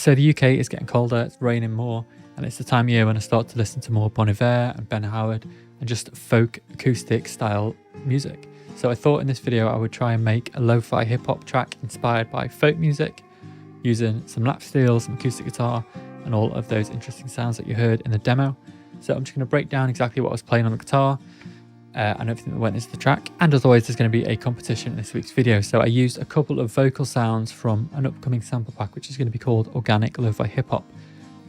So the UK is getting colder, it's raining more, and it's the time of year when I start to listen to more Bon Iver and Ben Howard and just folk acoustic style music. So I thought in this video I would try and make a lo-fi hip-hop track inspired by folk music, using some lap steel, some acoustic guitar, and all of those interesting sounds that you heard in the demo. So I'm just going to break down exactly what I was playing on the guitar and everything that went into the track. And as always, there's going to be a competition in this week's video. So I used a couple of vocal sounds from an upcoming sample pack, which is going to be called Organic Lo-Fi Hip Hop.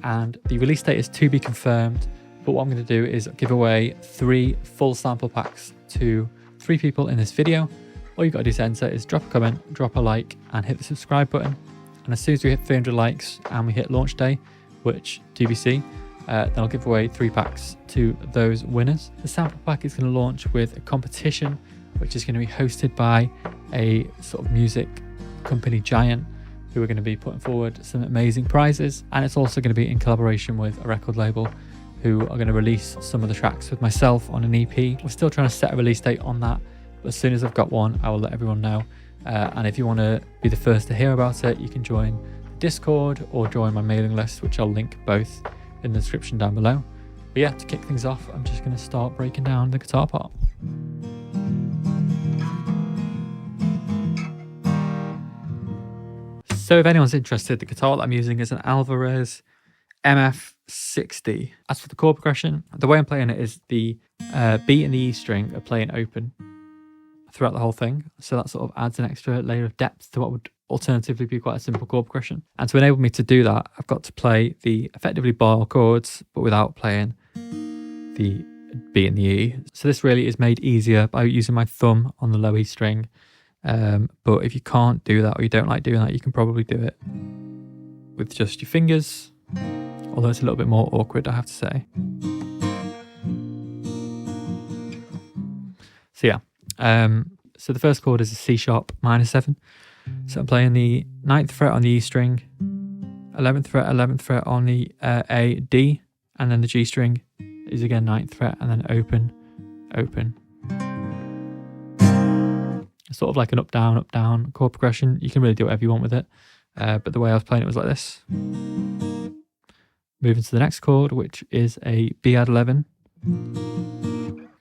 And the release date is to be confirmed. But what I'm going to do is give away 3 full sample packs to 3 people in this video. All you've got to do to enter is drop a comment, drop a like, and hit the subscribe button. And as soon as we hit 300 likes and we hit launch day, which TBC, then I'll give away 3 packs to those winners. The sample pack is going to launch with a competition, which is going to be hosted by a sort of music company giant who are going to be putting forward some amazing prizes. And it's also going to be in collaboration with a record label who are going to release some of the tracks with myself on an EP. We're still trying to set a release date on that, but as soon as I've got one, I will let everyone know. And if you want to be the first to hear about it, you can join Discord or join my mailing list, which I'll link both in the description down below. But yeah, to kick things off, I'm just going to start breaking down the guitar part. So if anyone's interested, the guitar that I'm using is an Alvarez MF60. As for the chord progression, the way I'm playing it is the B and the E string are playing open throughout the whole thing. So that sort of adds an extra layer of depth to what would alternatively be quite a simple chord progression. And to enable me to do that, I've got to play the effectively bar chords, but without playing the B and the E. So this really is made easier by using my thumb on the low E string. But if you can't do that, or you don't like doing that, you can probably do it with just your fingers, although it's a little bit more awkward, I have to say. So yeah, so the first chord is a C sharp minor 7. So I'm playing the 9th fret on the E string, 11th fret on the A, D, and then the G string is again 9th fret, and then open, open. Sort of like an up, down chord progression. You can really do whatever you want with it. But the way I was playing it was like this. Moving to the next chord, which is a B add 11.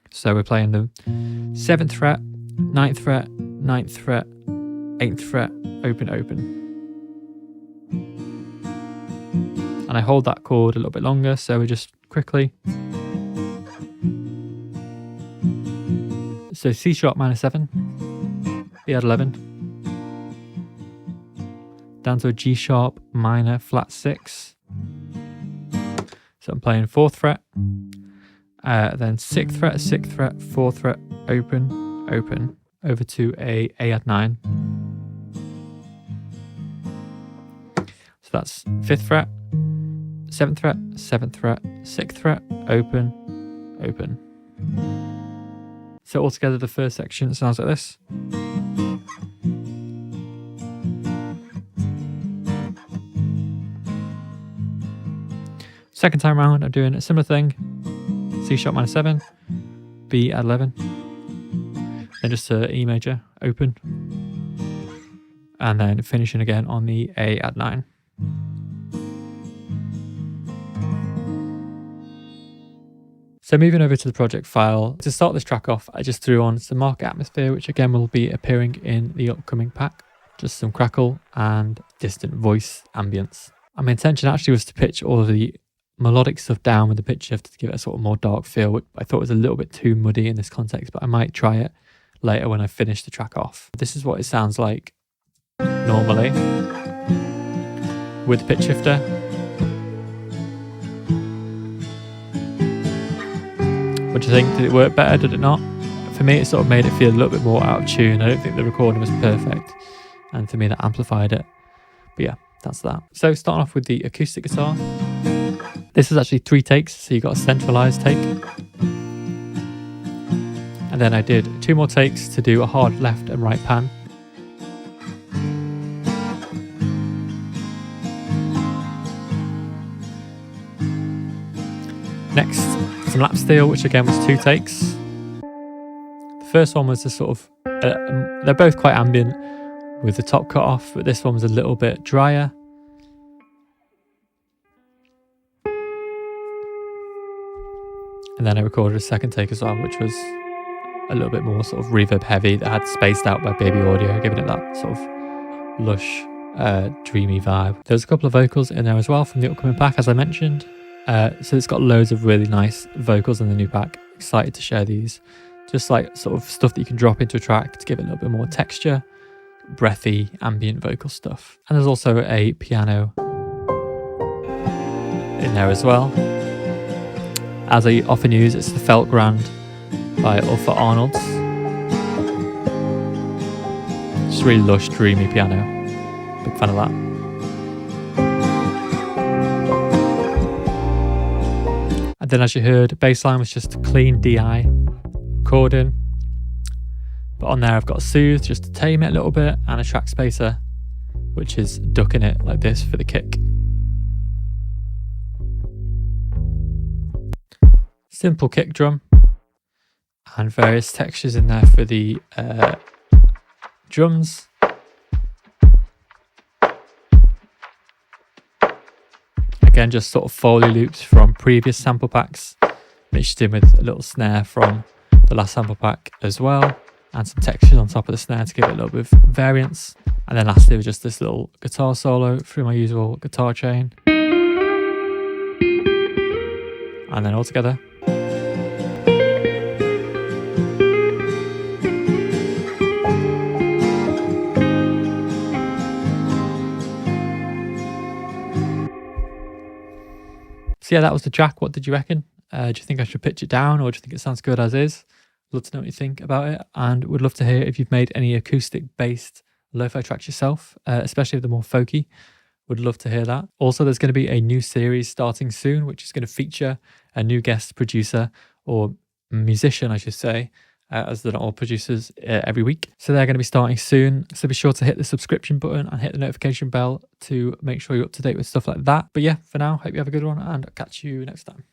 So we're playing the 7th fret, 9th fret, 9th fret, 8th fret, open, open. And I hold that chord a little bit longer, so we just quickly. So C sharp minor 7, B add 11, down to a G sharp minor flat 6. So I'm playing 4th fret, then 6th fret, 6th fret, 4th fret, open, open, over to a add 9. So that's 5th fret, 7th fret, 7th fret, 6th fret, open, open. So altogether the first section sounds like this. Second time around, I'm doing a similar thing. C sharp minor 7, B add 11, then just a E major, open, and then finishing again on the A add 9. So moving over to the project file, to start this track off, I just threw on some market atmosphere, which again will be appearing in the upcoming pack. Just some crackle and distant voice ambience. And my intention actually was to pitch all of the melodic stuff down with the pitch shift to give it a sort of more dark feel, which I thought was a little bit too muddy in this context, but I might try it later when I finish the track off. This is what it sounds like normally with the pitch shifter. What do you think? Did it work better? Did it not? For me, it sort of made it feel a little bit more out of tune. I don't think the recording was perfect, and for me that amplified it. But yeah, that's that. So starting off with the acoustic guitar. This is actually 3 takes, so you got a centralized take. And then I did 2 more takes to do a hard left and right pan. Next, some lap steel, which again was 2 takes. The first one was a sort of, they're both quite ambient with the top cut off, but this one was a little bit drier. And then I recorded a second take as well, which was a little bit more sort of reverb heavy, that had spaced out by baby audio, giving it that sort of lush, dreamy vibe. There's a couple of vocals in there as well from the upcoming pack, as I mentioned. So it's got loads of really nice vocals in the new pack. Excited to share these. Just like sort of stuff that you can drop into a track to give it a little bit more texture, breathy, ambient vocal stuff. And there's also a piano in there as well. As I often use, it's the Felt Grand by Uffa Arnolds. Just really lush, dreamy piano. Big fan of that. And then, as you heard, bassline was just clean DI recording. But on there I've got a soothe just to tame it a little bit, and a track spacer, which is ducking it like this for the kick. Simple kick drum and various textures in there for the drums. Again, just sort of Foley loops from previous sample packs, mixed in with a little snare from the last sample pack as well, and some textures on top of the snare to give it a little bit of variance. And then lastly was just this little guitar solo through my usual guitar chain. And then all together. So yeah, that was the track. What did you reckon? Do you think I should pitch it down, or do you think it sounds good as is? Love to know what you think about it, and would love to hear if you've made any acoustic based lo-fi tracks yourself, especially if they're more folky. Would love to hear that. Also, there's going to be a new series starting soon, which is going to feature a new guest producer, or musician I should say, as they're not all producers every week. So they're going to be starting soon. So be sure to hit the subscription button and hit the notification bell to make sure you're up to date with stuff like that. But yeah, for now, hope you have a good one, and I'll catch you next time.